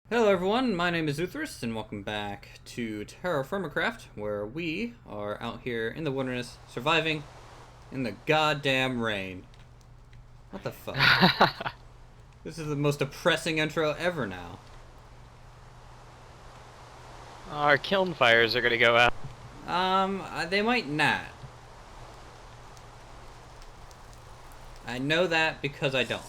Hello everyone, my name is Uthris, and welcome back to TerraFirmacraft, where we are out here in the wilderness, surviving in the goddamn rain. What the fuck? This is the most depressing intro ever now. Our kiln fires are gonna go out. They might not. I know that because I don't.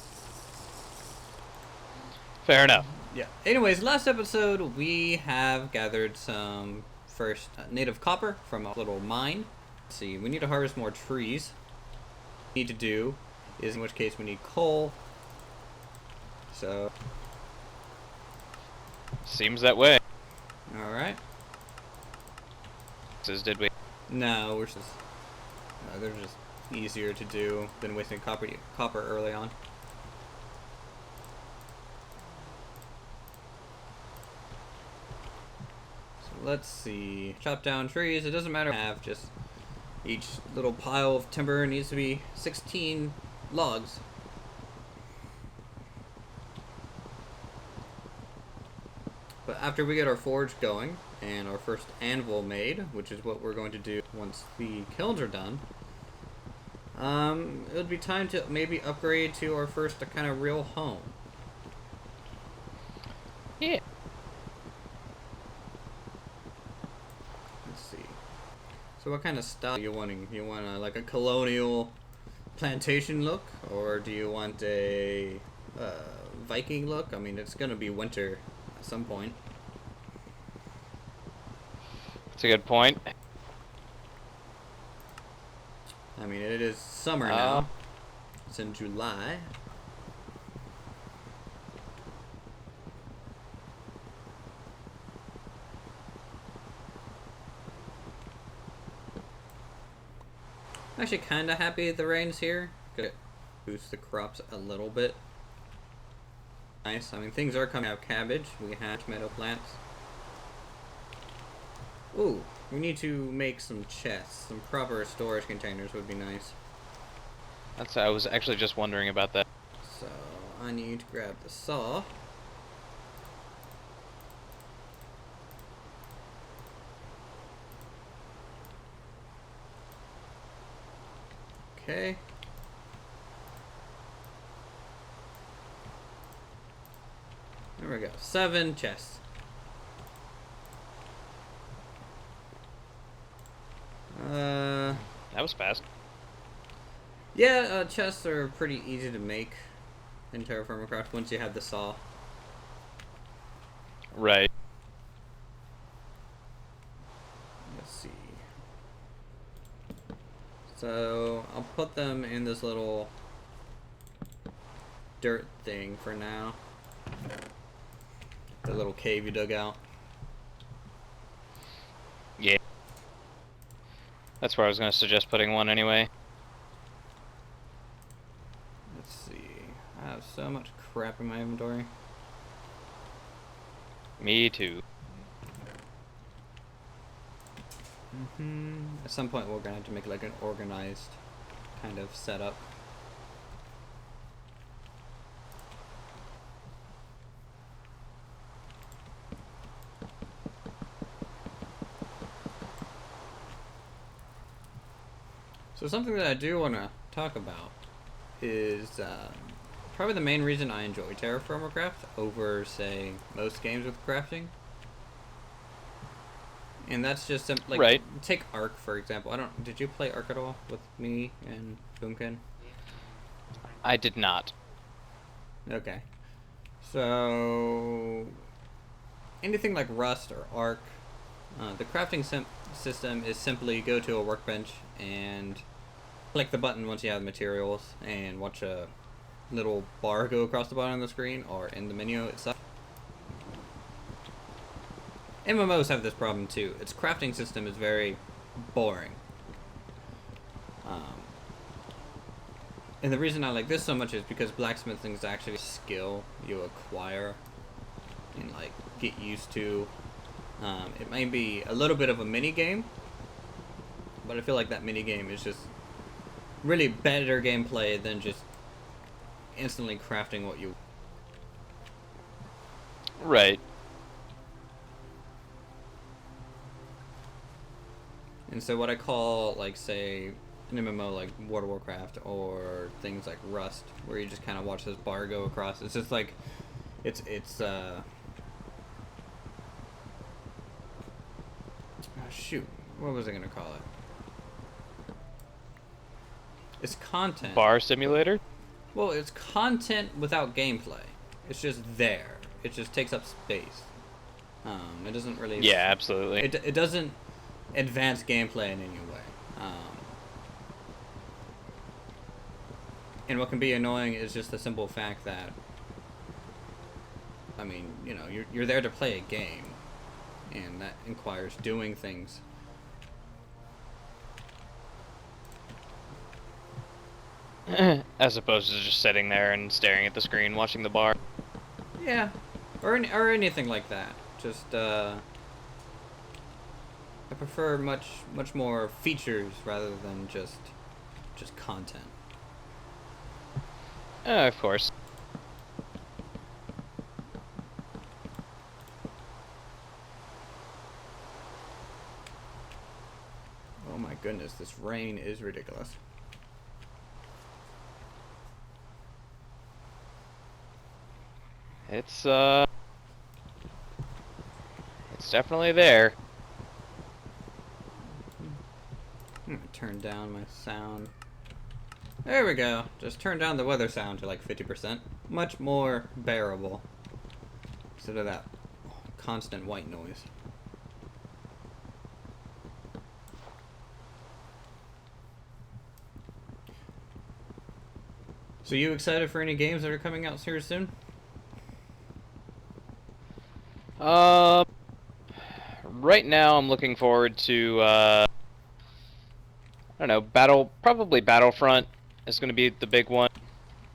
Fair enough. Yeah. Anyways, last episode we have gathered some first native copper from a little mine. Let's see, we need to harvest more trees. What we need to do is, in which case we need coal. So, Seems that way. alright. Did we? No, we're just they're just easier to do than wasting copper early on. So let's see. Chop down trees. It doesn't matter. Have just each little pile of timber needs to be 16 logs. But after we get our forge going and our first anvil made, which is what we're going to do once the kilns are done, it would be time to maybe upgrade to our first kind of real home. Yeah. Let's see. So what kind of style are you wanting? You want like a colonial plantation look, or do you want a Viking look? I mean, it's gonna be winter at some point. That's a good point. I mean, it is summer now. It's in July. I'm actually kind of happy the rain's here. Could boost the crops a little bit. Nice. I mean, things are coming out. Cabbage. We have tomato plants. Ooh, we need to make some chests. Some proper storage containers would be nice. I was actually just wondering about that. So, I need to grab the saw. Okay. There we go. 7 chests. That was fast. Yeah, chests are pretty easy to make in TerraFirmacraft once you have the saw. Right. Let's see. So, I'll put them in this little dirt thing for now. The little cave you dug out. Yeah. That's where I was gonna suggest putting one anyway. Let's see. I have so much crap in my inventory. Me too. At some point we're gonna have to make like an organized kind of setup. So something that I do want to talk about is probably the main reason I enjoy TerraFirmacraft over, say, most games with crafting. And that's just like, Right. take Ark for example. Did you play Ark at all with me and Boomkin? I did not. Okay. So anything like Rust or Ark, the crafting system is simply go to a workbench and click the button once you have the materials and watch a little bar go across the bottom of the screen or in the menu itself. MMOs have this problem too. Its crafting system is very boring. And the reason I like this so much is because blacksmithing is actually a skill you acquire and like get used to. It may be a little bit of a mini game, but I feel like that mini game is just really better gameplay than just instantly crafting what you. Right. And so what I call, like, say, an MMO like World of Warcraft or things like Rust, where you just kind of watch this bar go across. It's just like, oh, shoot, what was I gonna call it? It's content. Bar simulator? Well, it's content without gameplay. It's just there. It just takes up space. It doesn't really... Yeah, absolutely. It doesn't advance gameplay in any way. And what can be annoying is just the simple fact that, I mean, you know, you're there to play a game, and that requires doing things. As opposed to just sitting there and staring at the screen watching the bar. Yeah, or anything like that. Just I prefer much more features rather than just content. Of course. Oh my goodness, this rain is ridiculous. It's definitely there. I'm gonna turn down my sound. There we go. Just turn down the weather sound to like 50%. Much more bearable. Instead of that constant white noise. So you excited for any games that are coming out here soon? Right now I'm looking forward to, I don't know, probably Battlefront is going to be the big one.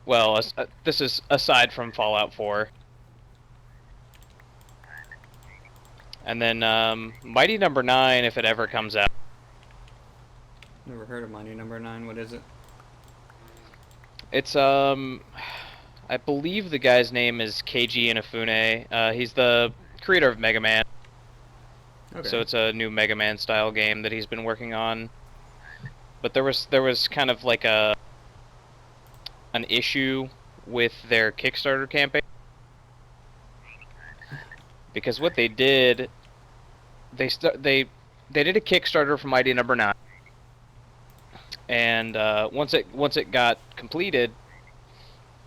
Well, this is aside from Fallout 4. And then, Mighty Number 9, if it ever comes out. Never heard of Mighty Number 9. What is it? It's, I believe the guy's name is Keiji Inafune. He's the creator of Mega Man. Okay. So it's a new Mega Man style game that he's been working on. But there was kind of like an issue with their Kickstarter campaign. Because what they did, they did a Kickstarter for Mighty Number 9. And once it got completed,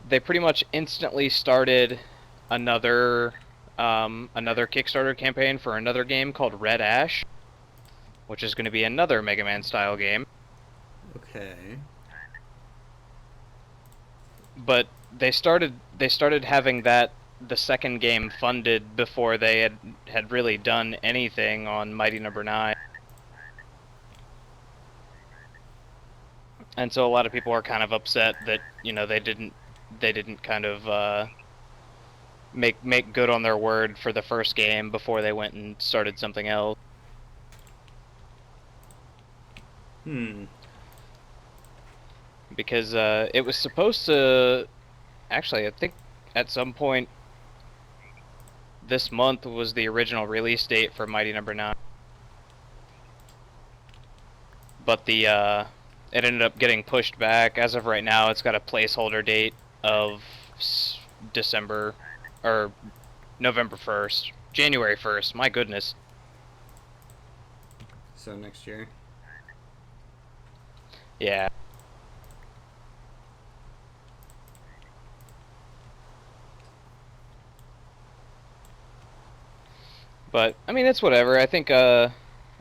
they pretty much instantly started another Kickstarter campaign for another game called Red Ash, which is going to be another Mega Man style game. Okay. But they started having the second game funded before they had really done anything on Mighty Number 9. And so a lot of people are kind of upset that, you know, they didn't kind of make good on their word for the first game before they went and started something else. Because it was supposed to, actually, I think at some point this month was the original release date for Mighty Number 9. But it ended up getting pushed back. As of right now, it's got a placeholder date of December or November 1st, January 1st. My goodness. So next year. Yeah. But I mean, it's whatever. I think I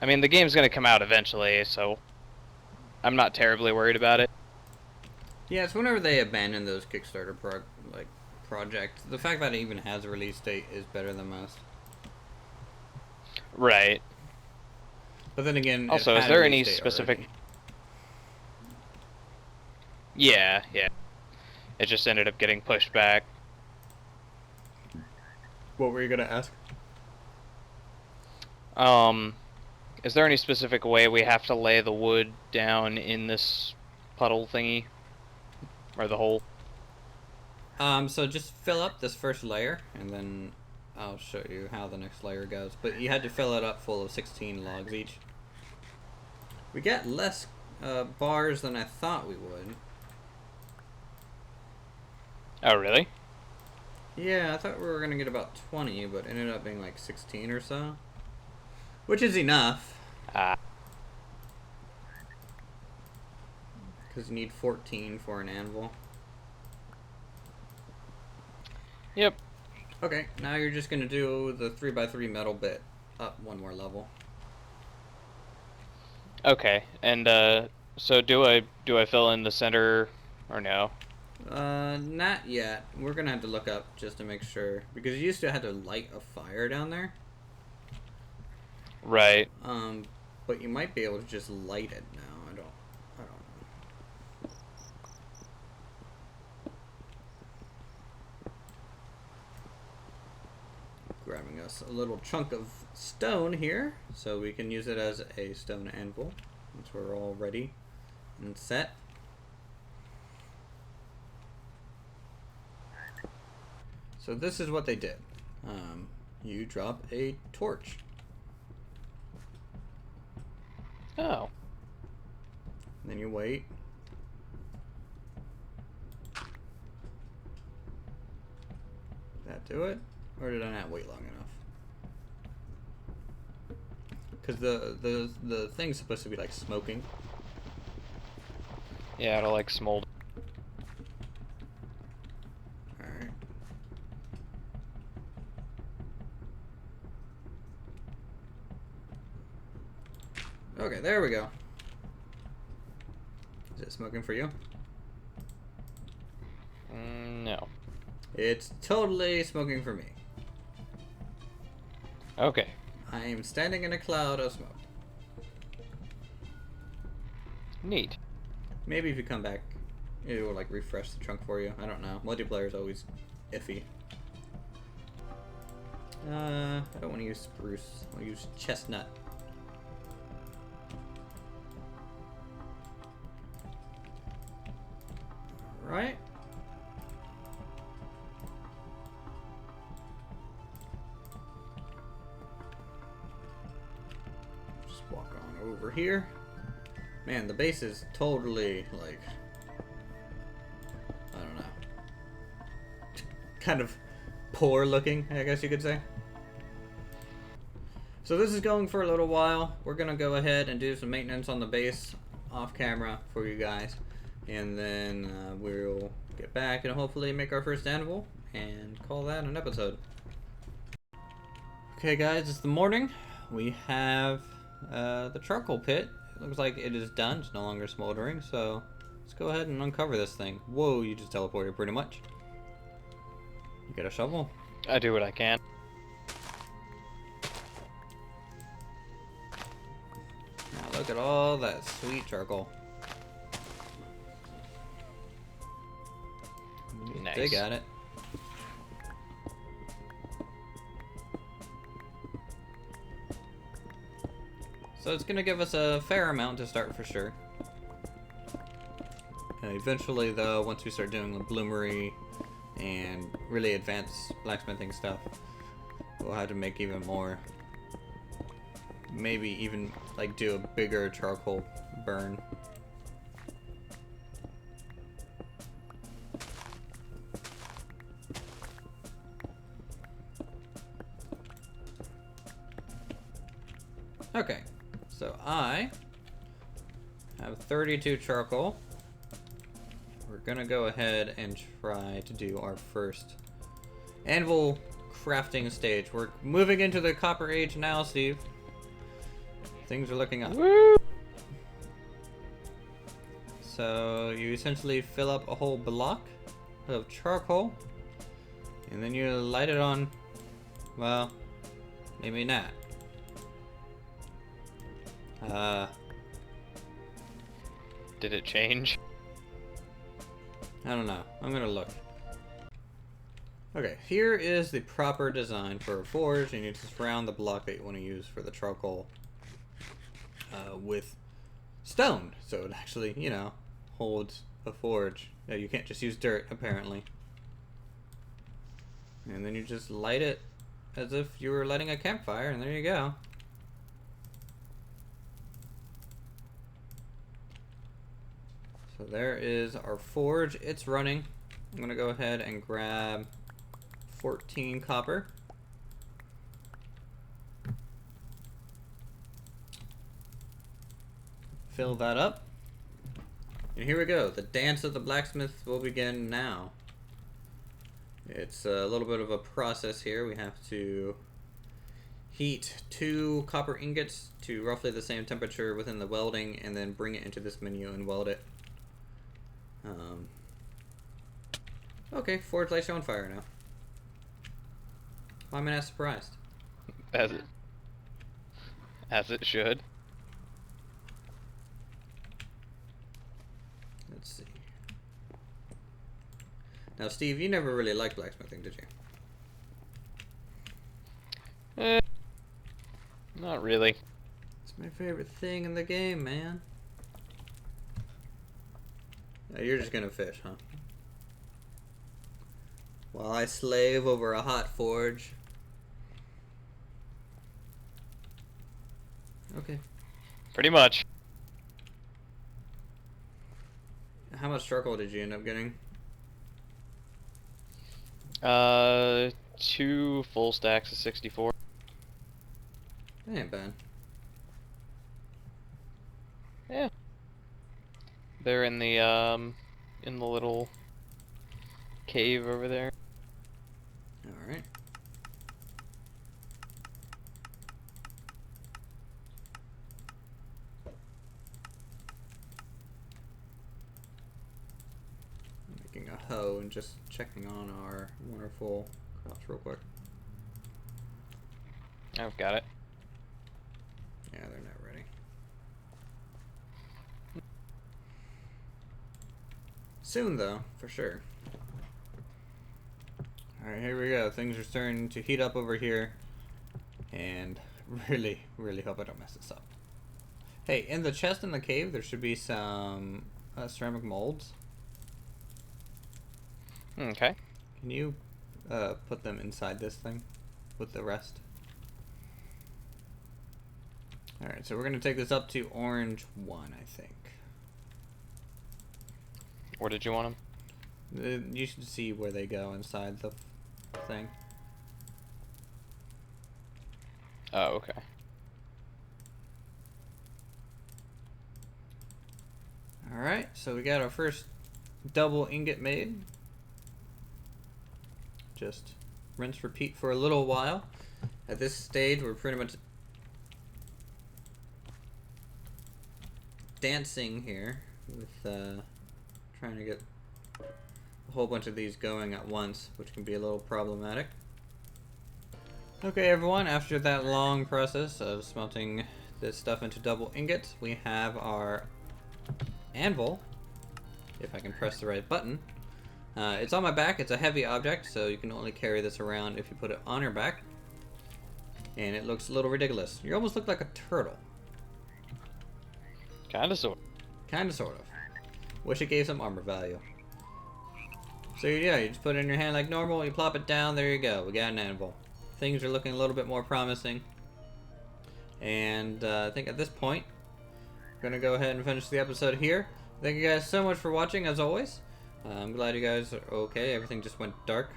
mean, the game's going to come out eventually, so I'm not terribly worried about it. Yeah, it's whenever they abandon those Kickstarter projects. The fact that it even has a release date is better than most. Right. But then again, also, is there any specific? Already. Yeah. It just ended up getting pushed back. What were you gonna ask? Is there any specific way we have to lay the wood down in this puddle thingy? Or the hole? So just fill up this first layer, and then I'll show you how the next layer goes. But you had to fill it up full of 16 logs each. We got less bars than I thought we would. Oh, really? Yeah, I thought we were gonna get about 20, but ended up being like 16 or so. Which is enough. Because you need 14 for an anvil. Yep. Okay, now you're just gonna do the 3x3 metal bit up one more level. Okay, and so do I fill in the center or no? Not yet. We're gonna have to look up just to make sure, because you used to have to light a fire down there. Right. But you might be able to just light it now. I don't know. Grabbing us a little chunk of stone here, so we can use it as a stone anvil once we're all ready and set. So this is what they did. You drop a torch. Oh. Then you wait. That do it? Or did I not wait long enough? Because the thing's supposed to be like smoking. Yeah, it'll like smolder. Alright. Okay, there we go. Is it smoking for you? No. It's totally smoking for me. Okay. I am standing in a cloud of smoke. Neat. Maybe if you come back, it will like refresh the chunk for you. I don't know. Multiplayer is always iffy. I don't want to use spruce. I'll use chestnut. Right? Just walk on over here. Man, the base is totally like, I don't know, kind of poor looking, I guess you could say. So this is going for a little while. We're gonna go ahead and do some maintenance on the base off camera for you guys, and then we'll get back and hopefully make our first anvil and call that an episode. Okay guys, it's the morning. We have the charcoal pit. It looks like it is done. It's no longer smoldering, so let's go ahead and uncover this thing. Whoa, you just teleported pretty much. You got a shovel? I do what I can. Now look at all that sweet charcoal. Nice. Dig at it. So it's gonna give us a fair amount to start for sure. Eventually though, once we start doing the bloomery and really advanced blacksmithing stuff, we'll have to make even more. Maybe even like do a bigger charcoal burn. Okay, so I have 32 charcoal. We're gonna go ahead and try to do our first anvil crafting stage. We're moving into the copper age now, Steve. Things are looking up. Woo! So you essentially fill up a whole block of charcoal, and then you light it on, well, maybe not. Did it change? I don't know. I'm gonna look. Okay, here is the proper design for a forge, and you just surround the block that you want to use for the charcoal with stone, so it actually, you know, holds a forge. You can't just use dirt, apparently. And then you just light it as if you were lighting a campfire, and there you go. So there is our forge. It's running. I'm gonna go ahead and grab 14 copper. Fill that up. And here we go. The dance of the blacksmith will begin now. It's a little bit of a process here. We have to heat 2 copper ingots to roughly the same temperature within the welding, and then bring it into this menu and weld it. Okay, forge lights are on fire now. Why am I not surprised? As it should. Let's see. Now, Steve, you never really liked blacksmithing, did you? Not really. It's my favorite thing in the game, man. Now, you're just gonna fish, huh? While I slave over a hot forge. Okay. Pretty much. How much charcoal did you end up getting? 2 full stacks of 64. That ain't bad. Yeah. They're in the little cave over there. Alright. Making a hoe and just checking on our wonderful crops real quick. I've got it. Yeah, they're not ready. Soon, though, for sure. Alright, here we go. Things are starting to heat up over here. And really, really hope I don't mess this up. Hey, in the chest in the cave, there should be some ceramic molds. Okay. Can you put them inside this thing with the rest? Alright, so we're going to take this up to orange 1, I think. Where did you want them? You should see where they go inside the thing. Oh, okay. Alright, so we got our first double ingot made. Just rinse, repeat for a little while. At this stage, we're pretty much dancing here with trying to get a whole bunch of these going at once, which can be a little problematic. Okay, everyone, after that long process of smelting this stuff into double ingots, we have our anvil, if I can press the right button. It's on my back. It's a heavy object, so you can only carry this around if you put it on your back. And it looks a little ridiculous. You almost look like a turtle. Kinda sort. Kinda, sort of. Wish it gave some armor value. So yeah, you just put it in your hand like normal, you plop it down, there you go. We got an anvil. Things are looking a little bit more promising. And I think at this point, I'm gonna go ahead and finish the episode here. Thank you guys so much for watching, as always. I'm glad you guys are okay. Everything just went dark.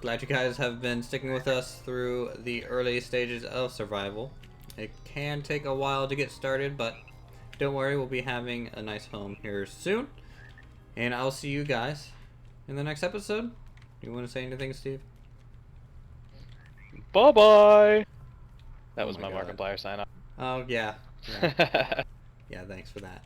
Glad you guys have been sticking with us through the early stages of survival. It can take a while to get started, but don't worry, we'll be having a nice home here soon. And I'll see you guys in the next episode. You want to say anything, Steve? Bye-bye! That Oh was my God. Markiplier sign-off. Oh, yeah. Yeah. Yeah, thanks for that.